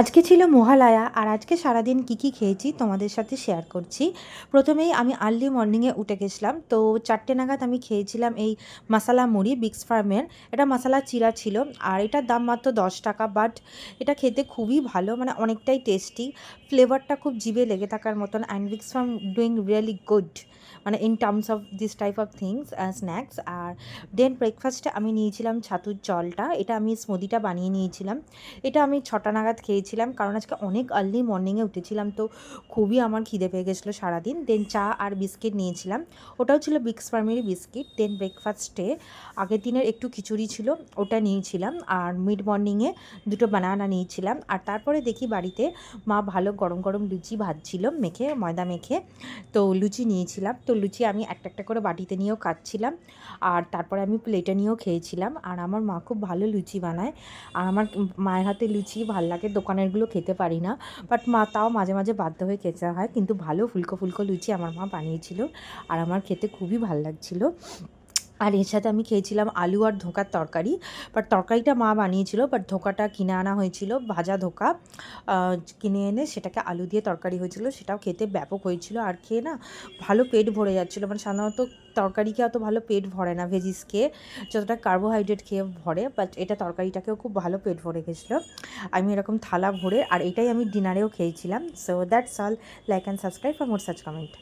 আজকে ছিল মহালয়া আর আজকে সারাদিন কী খেয়েছি তোমাদের সাথে শেয়ার করছি। প্রথমেই আমি আর্লি মর্নিংয়ে উঠে গেছিলাম, তো 4টে নাগাদ আমি খেয়েছিলাম এই মশালা মুড়ি বিগস ফার্মের। এটা মশালা চিরা ছিল আর এটার দাম মাত্র 10 টাকা, বাট এটা খেতে খুবই ভালো, মানে অনেকটাই টেস্টি, ফ্লেভারটা খুব জিভে লেগে থাকার মতন। And Biggs farm doing really good, মানে in terms of this type of things snacks. আর দেন ব্রেকফাস্টে আমি নিয়েছিলাম ছাতুর জলটা, এটা আমি স্মুদিটা বানিয়ে নিয়েছিলাম। এটা আমি 6টা নাগাদ খেয়েছিলাম, কারণ আজকে অনেক আর্লি মর্নিংয়ে উঠেছিলাম, তো খুবই আমার খিদে পেয়ে গেছিলো সারাদিন। দেন চা আর বিস্কিট নিয়েছিলাম, ওটাও ছিল বিগস ফার্মেরই বিস্কিট। দেন ব্রেকফাস্টে আগের দিনের একটু খিচুড়ি ছিল, ওটা নিয়েছিলাম। আর মিড মর্নিংয়ে দুটো বানানা নিয়েছিলাম। আর তারপরে দেখি বাড়িতে মা ভালো গরম গরম লুচি ভাজছিল মেখে, ময়দা মেখে, তো লুচি নিয়েছিলাম। তো লুচি আমি একটা একটা করে বাটিতে নিয়েও খাচ্ছিলাম, আর তারপরে আমি প্লেটে নিয়েও খেয়েছিলাম। আর আমার মা খুব ভালো লুচি বানায়, আর আমার মায়ের হাতে লুচি ভাল লাগে, দোকানেরগুলো খেতে পারি না, বাট মা তাও মাঝে মাঝে বাধ্য হয়ে খেতে হয়। কিন্তু ভালো ফুলকো ফুলকো লুচি আমার মা বানিয়েছিল, আর আমার খেতে খুবই ভাল লাগছিলো। আর এর সাথে আমি খেয়েছিলাম আলু আর ধোকার তরকারি, বাট তরকারিটা মা বানিয়েছিল, বাট ধোকাটা কিনে আনা হয়েছিল, ভাজা ধোকা কিনে এনে সেটাকে আলু দিয়ে তরকারি হয়েছিল, সেটাও খেতে ব্যাপক হয়েছিল। আর খেয়ে না ভালো পেট ভরে যাচ্ছিলো, মানে সাধারণত তরকারিকে অত ভালো পেট ভরে না ভেজিস খেয়ে, যতটা কার্বোহাইড্রেট খেয়ে ভরে, বাট এটা তরকারিটাকেও খুব ভালো পেট ভরে গেছিলো। আমি এরকম থালা ভরে, আর এটাই আমি ডিনারেও খেয়েছিলাম। So that's all, like and subscribe for more such comment.